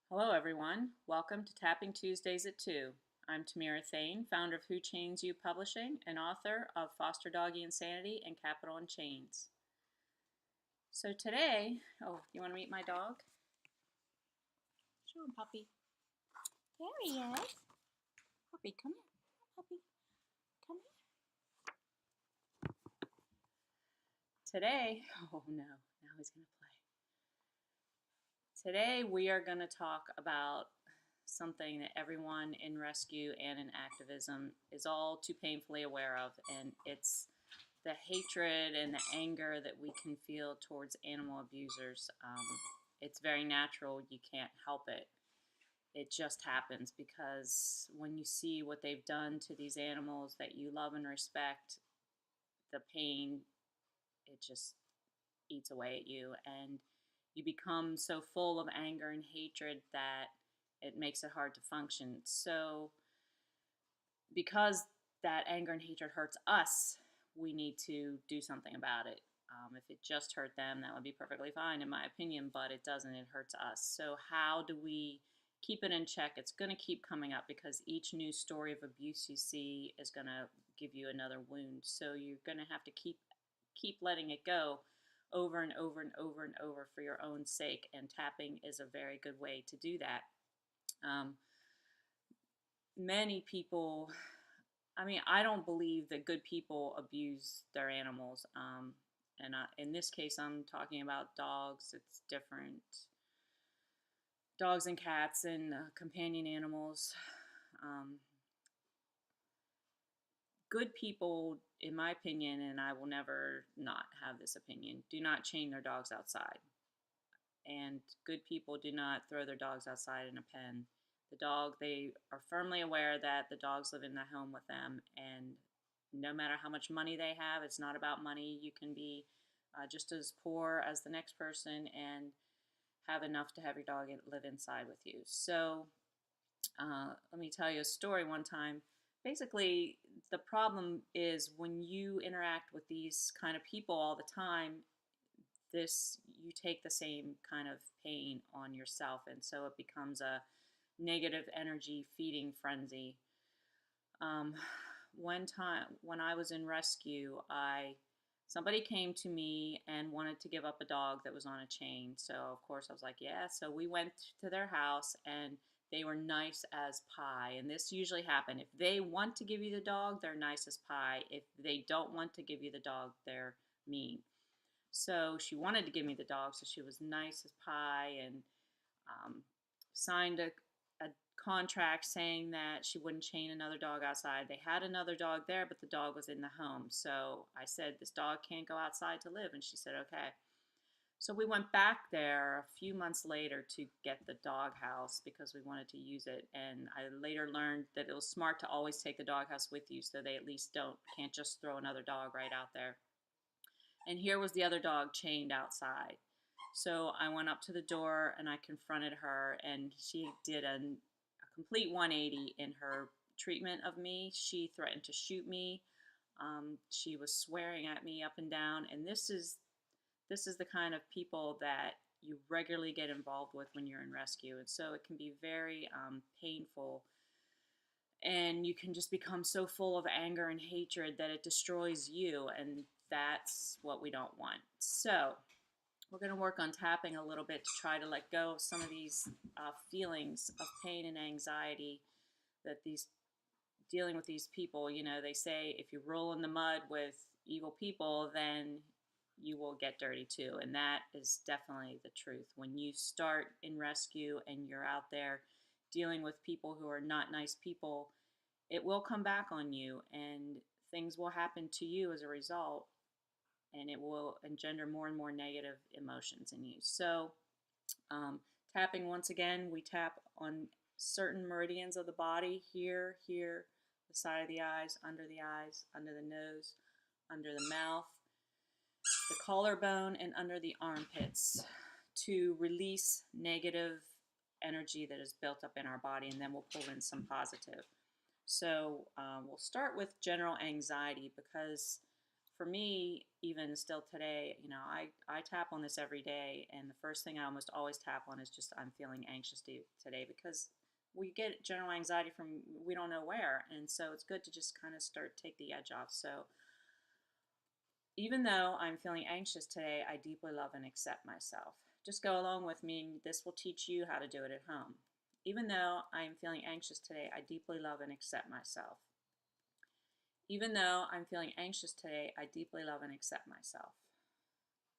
Hello, everyone. Welcome to Tapping Tuesdays at 2. I'm Tamira Thayne, founder of Who Chains You Publishing and author of Foster Doggy Insanity and Capital in Chains. So today, you want to meet my dog? Show him, puppy. There he is. Puppy, come here. Puppy, come here. Today, oh no, now he's going to play. Today we are going to talk about something that everyone in rescue and in activism is all too painfully aware of, and it's the hatred and the anger that we can feel towards animal abusers. It's very natural. You can't help it. It just happens because when you see what they've done to these animals that you love and respect, the pain, it just eats away at you. And you become so full of anger and hatred that it makes it hard to function. So, because that anger and hatred hurts us, we need to do something about it. If it just hurt them, that would be perfectly fine, in my opinion, but it doesn't. It hurts us. So, how do we keep it in check? It's going to keep coming up because each new story of abuse you see is going to give you another wound. So, you're going to have to keep letting it go over and over and over and over for your own sake. And tapping is a very good way to do that. Many people, I don't believe that good people abuse their animals. In this case, I'm talking about dogs. It's different. Dogs and cats and companion animals. Um, Good people, in my opinion, and I will never not have this opinion, do not chain their dogs outside. And good people do not throw their dogs outside in a pen. They are firmly aware that the dogs live in the home with them, and no matter how much money they have, it's not about money. You can be just as poor as the next person and have enough to have your dog live inside with you. So, let me tell you a story one time. Basically, the problem is when you interact with these kind of people all the time, you take the same kind of pain on yourself, and so it becomes a negative energy feeding frenzy. um, One time when I was in rescue, I somebody came to me and wanted to give up a dog that was on a chain. So of course I was like, yeah. So we went to their house, and they were nice as pie. And this usually happens: if they want to give you the dog, they're nice as pie. If they don't want to give you the dog, they're mean. So she wanted to give me the dog, so she was nice as pie, and signed a contract saying that she wouldn't chain another dog outside. They had another dog there, but the dog was in the home. So I said, this dog can't go outside to live. And she said, okay. So we went back there a few months later to get the doghouse because we wanted to use it. And I later learned that it was smart to always take the doghouse with you so they at least can't just throw another dog right out there. And here was the other dog chained outside. So I went up to the door and I confronted her, and she did a complete 180 in her treatment of me. She threatened to shoot me. She was swearing at me up and down, and this is the kind of people that you regularly get involved with when you're in rescue, and so it can be very painful, and you can just become so full of anger and hatred that it destroys you, and that's what we don't want. So we're going to work on tapping a little bit to try to let go of some of these feelings of pain and anxiety that these dealing with these people. They say if you roll in the mud with evil people, then you will get dirty too. And that is definitely the truth. When you start in rescue and you're out there dealing with people who are not nice people, it will come back on you, and things will happen to you as a result, and it will engender more and more negative emotions in you. So, tapping, once again, we tap on certain meridians of the body: here, the side of the eyes, under the nose, under the mouth, the collarbone, and under the armpits, to release negative energy that is built up in our body, and then we'll pull in some positive. So we'll start with general anxiety, because for me, even still today, I tap on this every day, and the first thing I almost always tap on is just I'm feeling anxious today, because we get general anxiety from we don't know where, and so it's good to just kind of take the edge off. So even though I'm feeling anxious today, I deeply love and accept myself. Just go along with me, and this will teach you how to do it at home. Even though I am feeling anxious today, I deeply love and accept myself. Even though I'm feeling anxious today, I deeply love and accept myself.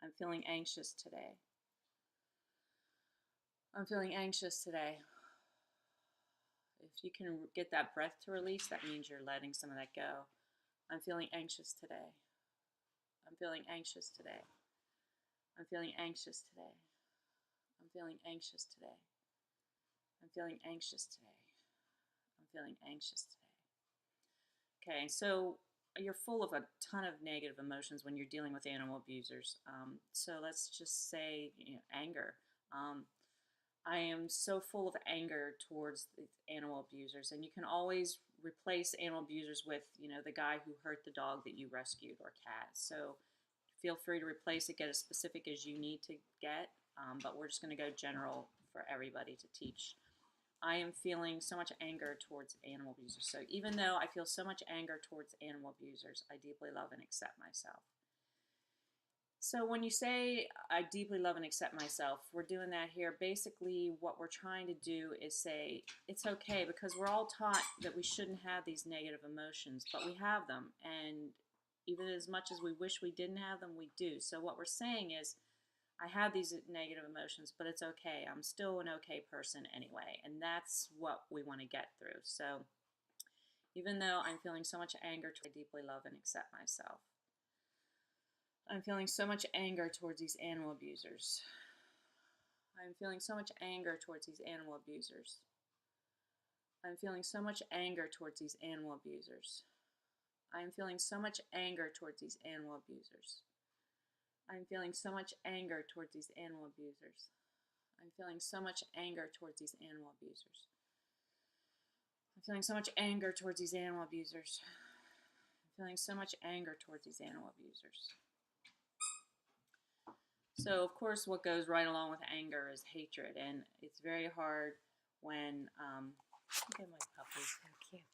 I'm feeling anxious today. I'm feeling anxious today. If you can get that breath to release, that means you're letting some of that go. I'm feeling anxious today. I'm feeling anxious today. I'm feeling anxious today. I'm feeling anxious today. I'm feeling anxious today. I'm feeling anxious today. Okay, so you're full of a ton of negative emotions when you're dealing with animal abusers. So let's just say, anger. Um, I am so full of anger towards the animal abusers, and you can always replace animal abusers with, the guy who hurt the dog that you rescued or cat. So feel free to replace it, get as specific as you need to get, but we're just going to go general for everybody to teach. I am feeling so much anger towards animal abusers. So even though I feel so much anger towards animal abusers, I deeply love and accept myself. So when you say I deeply love and accept myself, we're doing that here. Basically, what we're trying to do is say it's okay, because we're all taught that we shouldn't have these negative emotions, but we have them. And even as much as we wish we didn't have them, we do. So what we're saying is, I have these negative emotions, but it's okay. I'm still an okay person anyway. And that's what we want to get through. So even though I'm feeling so much anger, I deeply love and accept myself. I'm feeling so much anger towards these animal abusers. I'm feeling so much anger towards these animal abusers. I'm feeling so much anger towards these animal abusers. I am feeling so much anger towards these animal abusers. I'm feeling so much anger towards these animal abusers. I'm feeling so much anger towards these animal abusers. I'm feeling so much anger towards these animal abusers. I'm feeling so much anger towards these animal abusers. So, of course, what goes right along with anger is hatred, and it's very hard when, look at my puppy, so cute.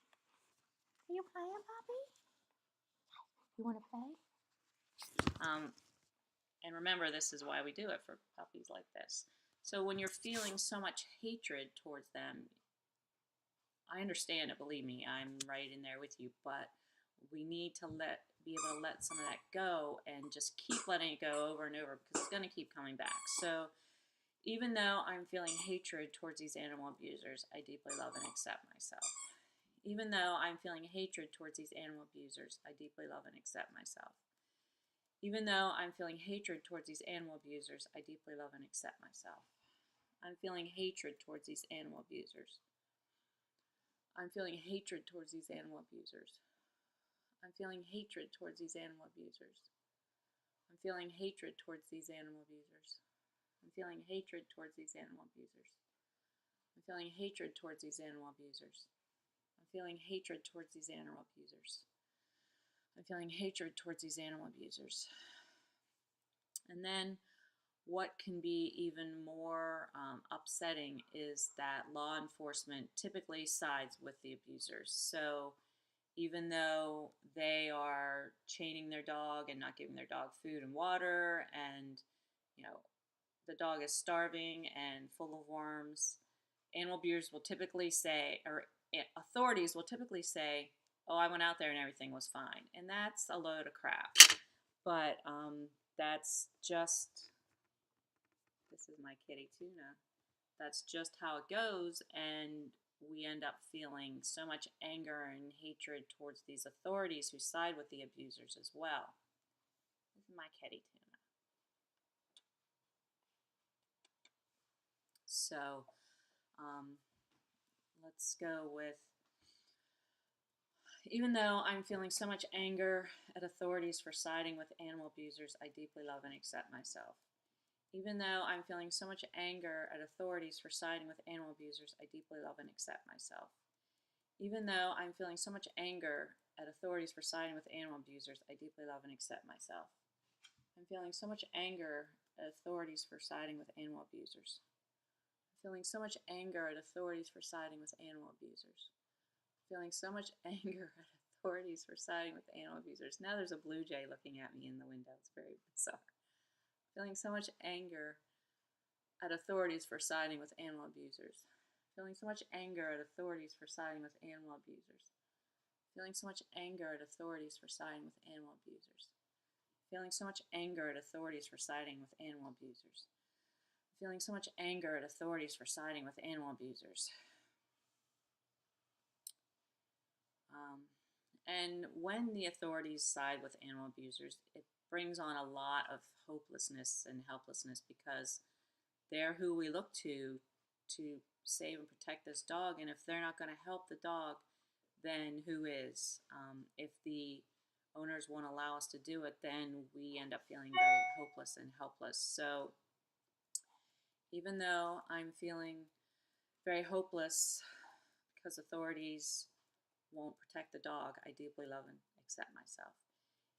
Are you playing, puppy? You want to play? And remember, this is why we do it for puppies like this. So when you're feeling so much hatred towards them, I understand it, believe me, I'm right in there with you, but we need to be able to let some of that go and just keep letting it go over and over, because it's going to keep coming back. So even though I'm feeling hatred towards these animal abusers, I deeply love and accept myself. Even though I'm feeling hatred towards these animal abusers, I deeply love and accept myself. Even though I'm feeling hatred towards these animal abusers, I deeply love and accept myself. I'm feeling hatred towards these animal abusers. I'm feeling hatred towards these animal abusers. I'm feeling hatred towards these animal abusers. I'm feeling hatred towards these animal abusers. I'm feeling hatred towards these animal abusers. I'm feeling hatred towards these animal abusers. I'm feeling hatred towards these animal abusers. I'm feeling hatred towards these animal abusers. And then what can be even more upsetting is that law enforcement typically sides with the abusers. So even though they are chaining their dog and not giving their dog food and water, and you know the dog is starving and full of worms, animal abusers will typically say, or authorities will typically say, "Oh, I went out there and everything was fine," and that's a load of crap. But that's just, this is my kitty Tuna. That's just how it goes, and we end up feeling so much anger and hatred towards these authorities who side with the abusers as well. This is my kitty Tuna. So let's go with, even though I'm feeling so much anger at authorities for siding with animal abusers, I deeply love and accept myself. Even though I'm feeling so much anger at authorities for siding with animal abusers, I deeply love and accept myself. Even though I'm feeling so much anger at authorities for siding with animal abusers, I deeply love and accept myself. I'm feeling so much anger at authorities for siding with animal abusers. I'm feeling so much anger at authorities for siding with animal abusers. I'm feeling so much anger at authorities for siding with animal abusers. Now there's a blue jay looking at me in the window. It's very bizarre. Feeling so much anger at authorities for siding with animal abusers. Feeling so much anger at authorities for siding with animal abusers. Feeling so much anger at authorities for siding with animal abusers. Feeling so much anger at authorities for siding with animal abusers. Feeling so much anger at authorities for siding with animal abusers. And when the authorities side with animal abusers, it brings on a lot of hopelessness and helplessness because they're who we look to save and protect this dog. And if they're not going to help the dog, then who is? If the owners won't allow us to do it, then we end up feeling very hopeless and helpless. So even though I'm feeling very hopeless because authorities won't protect the dog, I deeply love and accept myself.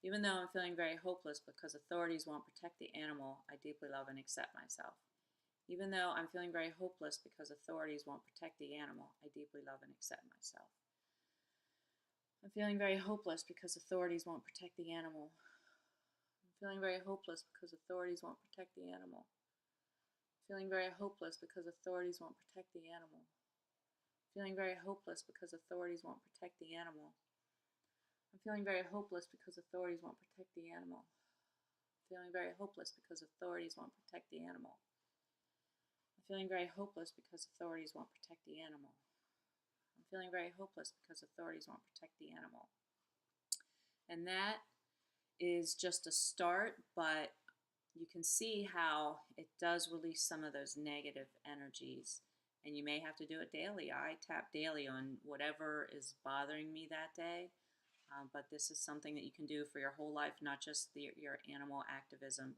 Even though I'm feeling very hopeless because authorities won't protect the animal, I deeply love and accept myself. Even though I'm feeling very hopeless because authorities won't protect the animal, I deeply love and accept myself. I'm feeling very hopeless because authorities won't protect the animal. I'm feeling very hopeless because authorities won't protect the animal. I'm feeling very hopeless because authorities won't protect the animal. I'm feeling very hopeless because authorities won't protect the animal. I'm feeling very hopeless because authorities won't protect the animal. I'm feeling very hopeless because authorities won't protect the animal. I'm feeling very hopeless because authorities won't protect the animal. I'm feeling very hopeless because authorities won't protect the animal. And that is just a start, but you can see how it does release some of those negative energies. And you may have to do it daily. I tap daily on whatever is bothering me that day. But this is something that you can do for your whole life, not just your animal activism.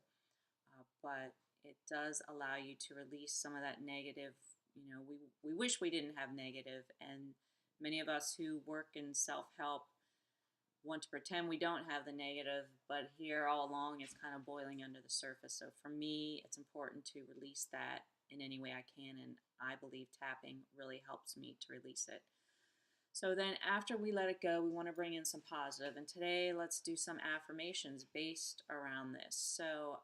But it does allow you to release some of that negative. We wish we didn't have negative, and many of us who work in self-help want to pretend we don't have the negative, but here all along it's kind of boiling under the surface. So for me, it's important to release that in any way I can, and I believe tapping really helps me to release it. So then after we let it go, we want to bring in some positive. And today, let's do some affirmations based around this. So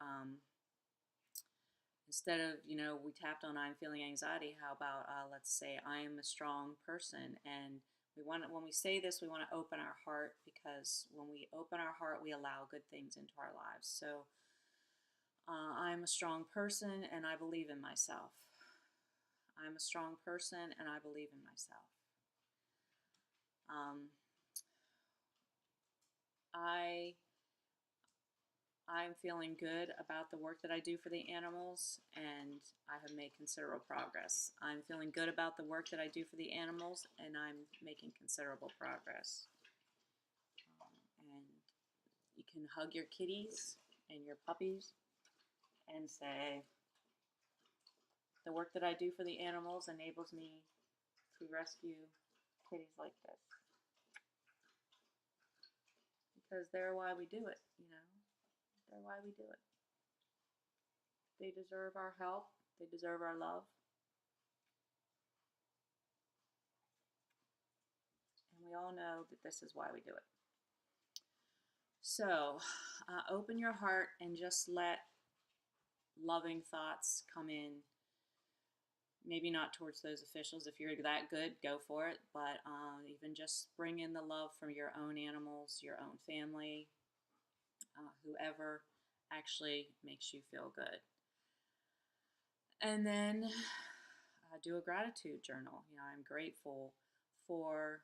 instead of, we tapped on I'm feeling anxiety, how about let's say I'm a strong person. And when we say this, we want to open our heart, because when we open our heart, we allow good things into our lives. So I'm a strong person and I believe in myself. I'm a strong person and I believe in myself. I'm feeling good about the work that I do for the animals, and I have made considerable progress. I'm feeling good about the work that I do for the animals, and I'm making considerable progress. And you can hug your kitties and your puppies and say, the work that I do for the animals enables me to rescue kitties like this. Because they're why we do it, They're why we do it. They deserve our help. They deserve our love. And we all know that this is why we do it. So open your heart and just let loving thoughts come in. Maybe not towards those officials. If you're that good, go for it. But even just bring in the love from your own animals, your own family, whoever actually makes you feel good. And then do a gratitude journal. I'm grateful for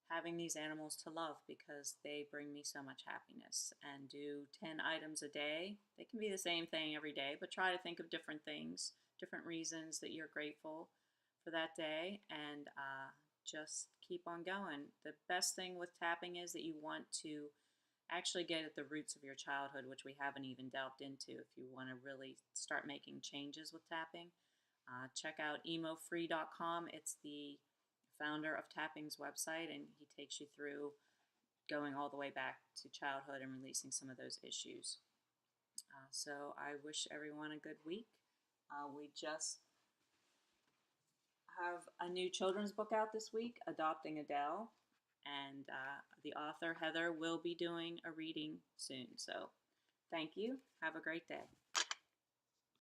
having these animals to love because they bring me so much happiness. And do 10 items a day. They can be the same thing every day, but try to think of different things, different reasons that you're grateful for that day, and just keep on going. The best thing with tapping is that you want to actually get at the roots of your childhood, which we haven't even delved into. If you want to really start making changes with tapping, check out emofree.com. It's the founder of Tapping's website, and he takes you through going all the way back to childhood and releasing some of those issues. So I wish everyone a good week. We just have a new children's book out this week, Adopting Adele, and the author, Heather, will be doing a reading soon. So thank you. Have a great day.